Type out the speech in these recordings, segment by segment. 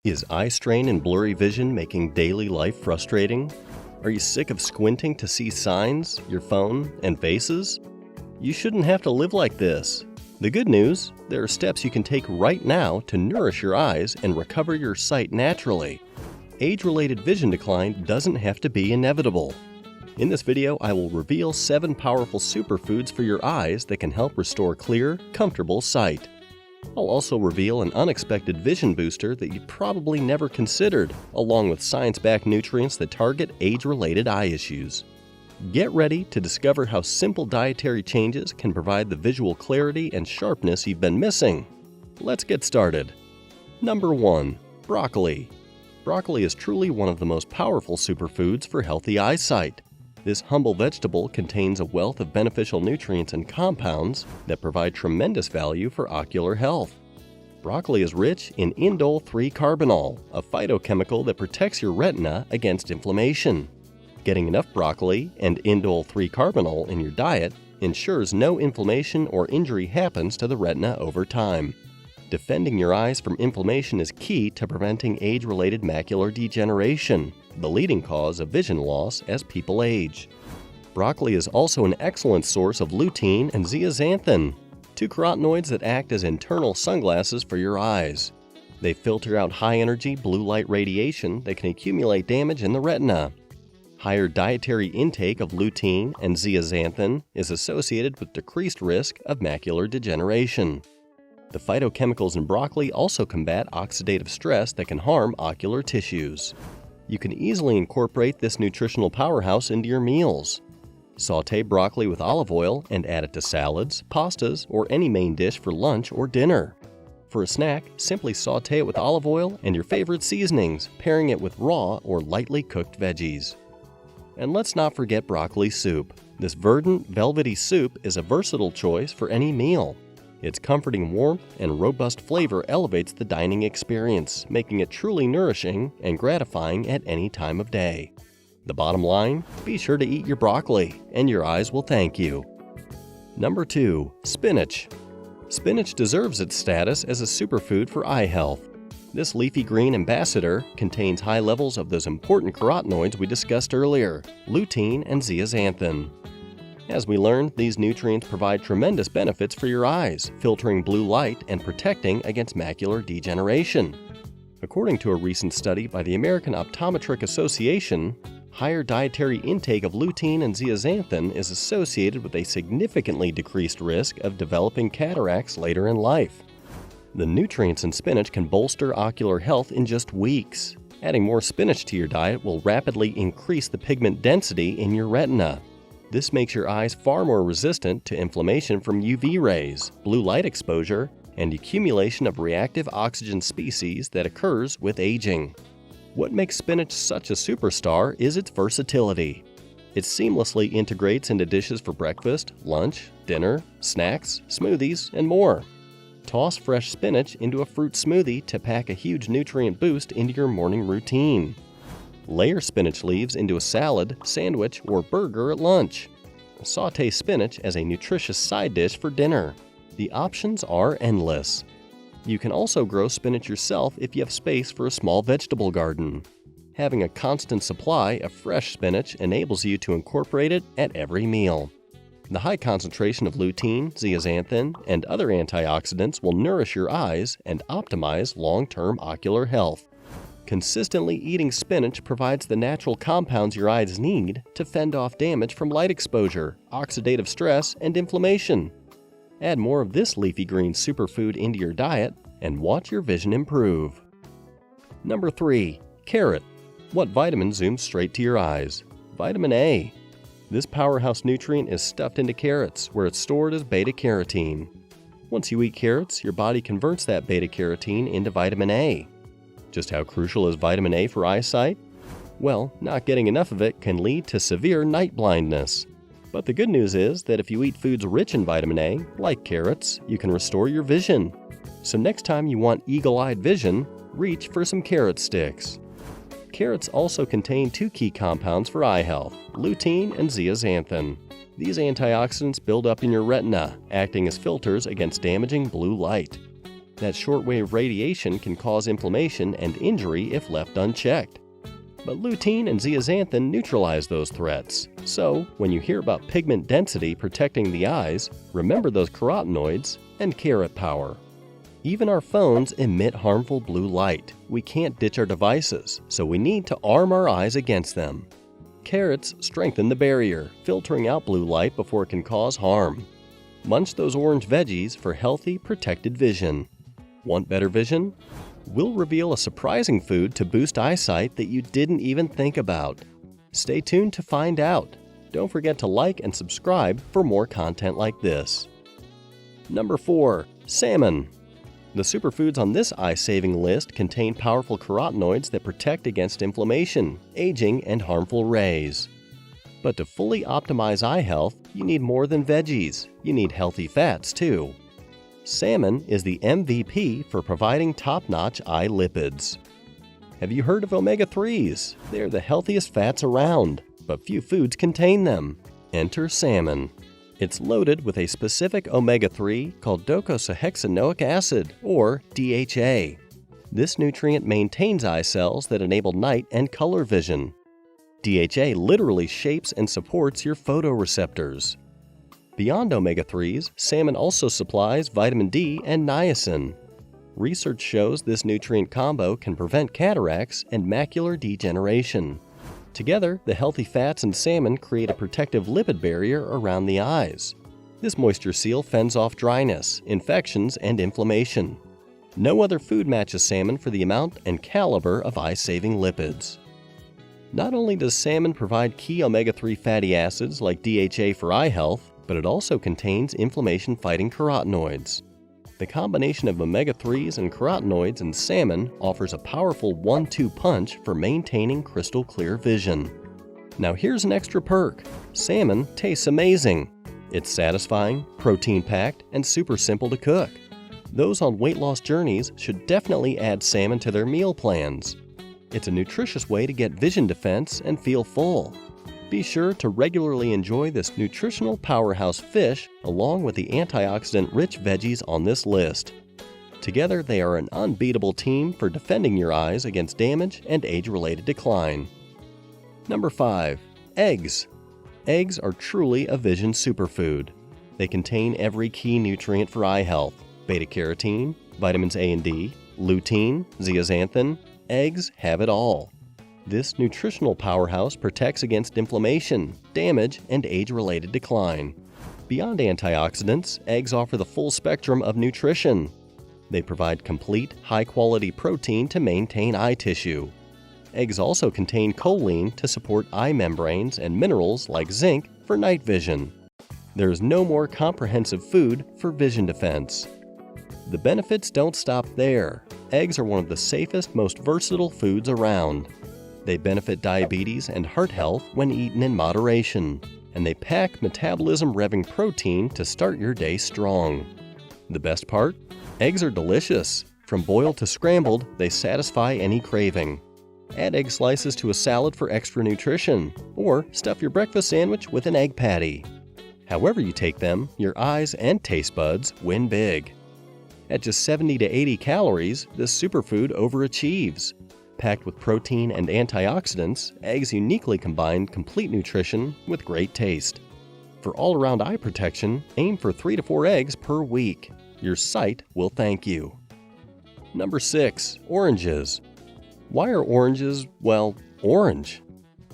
Is eye strain and blurry vision making daily life frustrating? Are you sick of squinting to see signs, your phone, and faces? You shouldn't have to live like this. The good news, there are steps you can take right now to nourish your eyes and recover your sight naturally. Age-related vision decline doesn't have to be inevitable. In this video, I will reveal 7 powerful superfoods for your eyes that can help restore clear, comfortable sight. I'll also reveal an unexpected vision booster that you probably never considered, along with science-backed nutrients that target age-related eye issues. Get ready to discover how simple dietary changes can provide the visual clarity and sharpness you've been missing. Let's get started. Number 1. Broccoli. Broccoli is truly one of the most powerful superfoods for healthy eyesight. This humble vegetable contains a wealth of beneficial nutrients and compounds that provide tremendous value for ocular health. Broccoli is rich in indole 3-carbinol, a phytochemical that protects your retina against inflammation. Getting enough broccoli and indole 3-carbinol in your diet ensures no inflammation or injury happens to the retina over time. Defending your eyes from inflammation is key to preventing age-related macular degeneration, the leading cause of vision loss as people age. Broccoli is also an excellent source of lutein and zeaxanthin, 2 carotenoids that act as internal sunglasses for your eyes. They filter out high-energy blue light radiation that can accumulate damage in the retina. Higher dietary intake of lutein and zeaxanthin is associated with decreased risk of macular degeneration. The phytochemicals in broccoli also combat oxidative stress that can harm ocular tissues. You can easily incorporate this nutritional powerhouse into your meals. Sauté broccoli with olive oil and add it to salads, pastas, or any main dish for lunch or dinner. For a snack, simply sauté it with olive oil and your favorite seasonings, pairing it with raw or lightly cooked veggies. And let's not forget broccoli soup. This verdant, velvety soup is a versatile choice for any meal. Its comforting warmth and robust flavor elevates the dining experience, making it truly nourishing and gratifying at any time of day. The bottom line, be sure to eat your broccoli, and your eyes will thank you. Number 2. Spinach. Spinach deserves its status as a superfood for eye health. This leafy green ambassador contains high levels of those important carotenoids we discussed earlier, lutein and zeaxanthin. As we learned, these nutrients provide tremendous benefits for your eyes, filtering blue light and protecting against macular degeneration. According to a recent study by the American Optometric Association, higher dietary intake of lutein and zeaxanthin is associated with a significantly decreased risk of developing cataracts later in life. The nutrients in spinach can bolster ocular health in just weeks. Adding more spinach to your diet will rapidly increase the pigment density in your retina. This makes your eyes far more resistant to inflammation from UV rays, blue light exposure, and accumulation of reactive oxygen species that occurs with aging. What makes spinach such a superstar is its versatility. It seamlessly integrates into dishes for breakfast, lunch, dinner, snacks, smoothies, and more. Toss fresh spinach into a fruit smoothie to pack a huge nutrient boost into your morning routine. Layer spinach leaves into a salad, sandwich, or burger at lunch. Sauté spinach as a nutritious side dish for dinner. The options are endless. You can also grow spinach yourself if you have space for a small vegetable garden. Having a constant supply of fresh spinach enables you to incorporate it at every meal. The high concentration of lutein, zeaxanthin, and other antioxidants will nourish your eyes and optimize long-term ocular health. Consistently eating spinach provides the natural compounds your eyes need to fend off damage from light exposure, oxidative stress, and inflammation. Add more of this leafy green superfood into your diet and watch your vision improve. Number 3. Carrot. What vitamin zooms straight to your eyes? Vitamin A. This powerhouse nutrient is stuffed into carrots, where it's stored as beta-carotene. Once you eat carrots, your body converts that beta-carotene into vitamin A. Just how crucial is vitamin A for eyesight? Well, not getting enough of it can lead to severe night blindness. But the good news is that if you eat foods rich in vitamin A, like carrots, you can restore your vision. So next time you want eagle-eyed vision, reach for some carrot sticks. Carrots also contain 2 key compounds for eye health, lutein and zeaxanthin. These antioxidants build up in your retina, acting as filters against damaging blue light. That shortwave radiation can cause inflammation and injury if left unchecked. But lutein and zeaxanthin neutralize those threats. So, when you hear about pigment density protecting the eyes, remember those carotenoids and carrot power. Even our phones emit harmful blue light. We can't ditch our devices, so we need to arm our eyes against them. Carrots strengthen the barrier, filtering out blue light before it can cause harm. Munch those orange veggies for healthy, protected vision. Want better vision? We'll reveal a surprising food to boost eyesight that you didn't even think about. Stay tuned to find out. Don't forget to like and subscribe for more content like this. Number 4. Salmon. The superfoods on this eye-saving list contain powerful carotenoids that protect against inflammation, aging, and harmful rays. But to fully optimize eye health, you need more than veggies. You need healthy fats, too. Salmon is the MVP for providing top-notch eye lipids. Have you heard of omega-3s? They're the healthiest fats around, but few foods contain them. Enter salmon. It's loaded with a specific omega-3 called docosahexaenoic acid, or DHA. This nutrient maintains eye cells that enable night and color vision. DHA literally shapes and supports your photoreceptors. Beyond omega-3s, salmon also supplies vitamin D and niacin. Research shows this nutrient combo can prevent cataracts and macular degeneration. Together, the healthy fats in salmon create a protective lipid barrier around the eyes. This moisture seal fends off dryness, infections, and inflammation. No other food matches salmon for the amount and caliber of eye-saving lipids. Not only does salmon provide key omega-3 fatty acids like DHA for eye health, but it also contains inflammation-fighting carotenoids. The combination of omega-3s and carotenoids in salmon offers a powerful 1-2 punch for maintaining crystal clear vision. Now here's an extra perk. Salmon tastes amazing. It's satisfying, protein-packed, and super simple to cook. Those on weight loss journeys should definitely add salmon to their meal plans. It's a nutritious way to get vision defense and feel full. Be sure to regularly enjoy this nutritional powerhouse fish along with the antioxidant-rich veggies on this list. Together, they are an unbeatable team for defending your eyes against damage and age-related decline. Number 5. Eggs. Eggs are truly a vision superfood. They contain every key nutrient for eye health: beta-carotene, vitamins A and D, lutein, zeaxanthin. Eggs have it all. This nutritional powerhouse protects against inflammation, damage, and age-related decline. Beyond antioxidants, eggs offer the full spectrum of nutrition. They provide complete, high-quality protein to maintain eye tissue. Eggs also contain choline to support eye membranes and minerals like zinc for night vision. There is no more comprehensive food for vision defense. The benefits don't stop there. Eggs are one of the safest, most versatile foods around. They benefit diabetes and heart health when eaten in moderation, and they pack metabolism-revving protein to start your day strong. The best part? Eggs are delicious. From boiled to scrambled, they satisfy any craving. Add egg slices to a salad for extra nutrition, or stuff your breakfast sandwich with an egg patty. However you take them, your eyes and taste buds win big. At just 70 to 80 calories, this superfood overachieves. Packed with protein and antioxidants, eggs uniquely combine complete nutrition with great taste. For all-around eye protection, aim for 3 to 4 eggs per week. Your sight will thank you. Number 6. Oranges. Why are oranges, well, orange?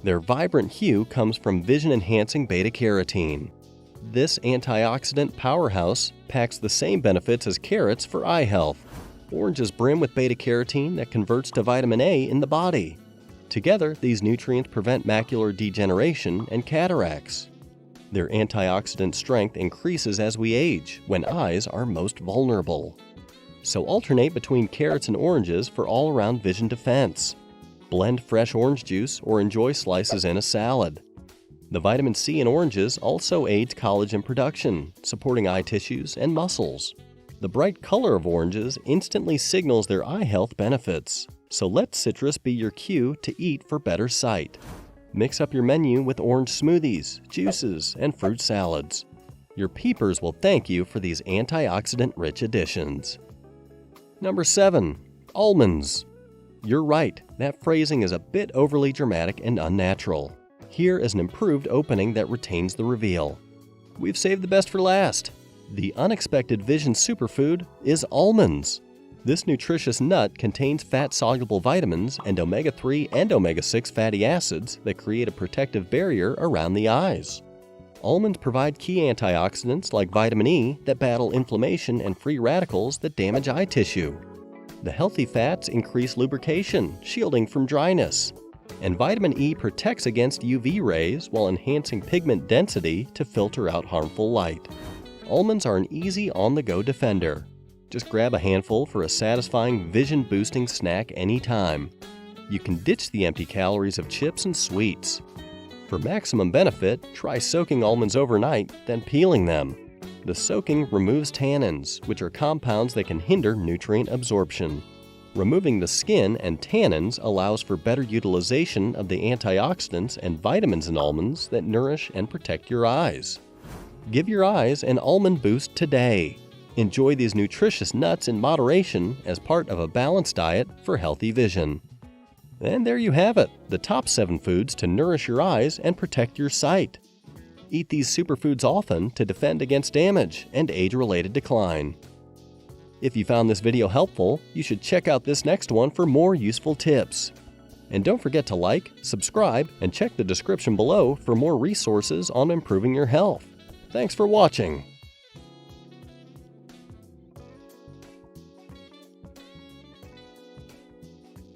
Their vibrant hue comes from vision-enhancing beta-carotene. This antioxidant powerhouse packs the same benefits as carrots for eye health. Oranges brim with beta-carotene that converts to vitamin A in the body. Together, these nutrients prevent macular degeneration and cataracts. Their antioxidant strength increases as we age, when eyes are most vulnerable. So alternate between carrots and oranges for all-around vision defense. Blend fresh orange juice or enjoy slices in a salad. The vitamin C in oranges also aids collagen production, supporting eye tissues and muscles. The bright color of oranges instantly signals their eye health benefits, so let citrus be your cue to eat for better sight. Mix up your menu with orange smoothies, juices, and fruit salads. Your peepers will thank you for these antioxidant-rich additions. Number 7. Almonds. You're right, that phrasing is a bit overly dramatic and unnatural. Here is an improved opening that retains the reveal. We've saved the best for last. The unexpected vision superfood is almonds. This nutritious nut contains fat-soluble vitamins and omega-3 and omega-6 fatty acids that create a protective barrier around the eyes. Almonds provide key antioxidants like vitamin E that battle inflammation and free radicals that damage eye tissue. The healthy fats increase lubrication, shielding from dryness. And vitamin E protects against UV rays while enhancing pigment density to filter out harmful light. Almonds are an easy on-the-go defender. Just grab a handful for a satisfying vision-boosting snack anytime. You can ditch the empty calories of chips and sweets. For maximum benefit, try soaking almonds overnight, then peeling them. The soaking removes tannins, which are compounds that can hinder nutrient absorption. Removing the skin and tannins allows for better utilization of the antioxidants and vitamins in almonds that nourish and protect your eyes. Give your eyes an almond boost today. Enjoy these nutritious nuts in moderation as part of a balanced diet for healthy vision. And there you have it, the top 7 foods to nourish your eyes and protect your sight. Eat these superfoods often to defend against damage and age-related decline. If you found this video helpful, you should check out this next one for more useful tips. And don't forget to like, subscribe, and check the description below for more resources on improving your health. Thanks for watching.